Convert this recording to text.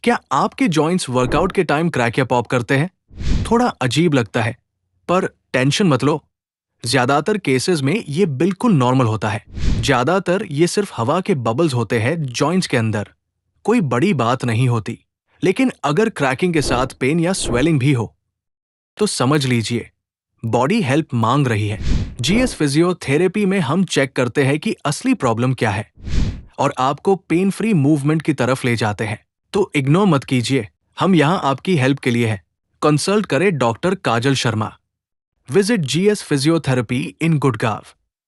क्या आपके joints workout के टाइम क्रैक या पॉप करते हैं? थोड़ा अजीब लगता है, पर टेंशन मत लो। ज्यादातर केसेस में ये बिल्कुल नॉर्मल होता है। ज्यादातर ये सिर्फ हवा के बबल्स होते हैं जॉइंट्स के अंदर। कोई बड़ी बात नहीं होती। लेकिन अगर क्रैकिंग के साथ पेन या स्वेलिंग भी हो, तो समझ लीजिए बॉडी हेल्प मांग रही है। जीएस फिजियोथेरेपी में हम चेक करते हैं कि असली प्रॉब्लम क्या है और आपको पेन फ्री मूवमेंट की तरफ ले जाते हैं। तो इग्नोर मत कीजिए, हम यहाँ आपकी हेल्प के लिए हैं। कंसल्ट करें डॉक्टर काजल शर्मा। विजिट जीएस फिजियोथेरेपी इन गुड़गांव।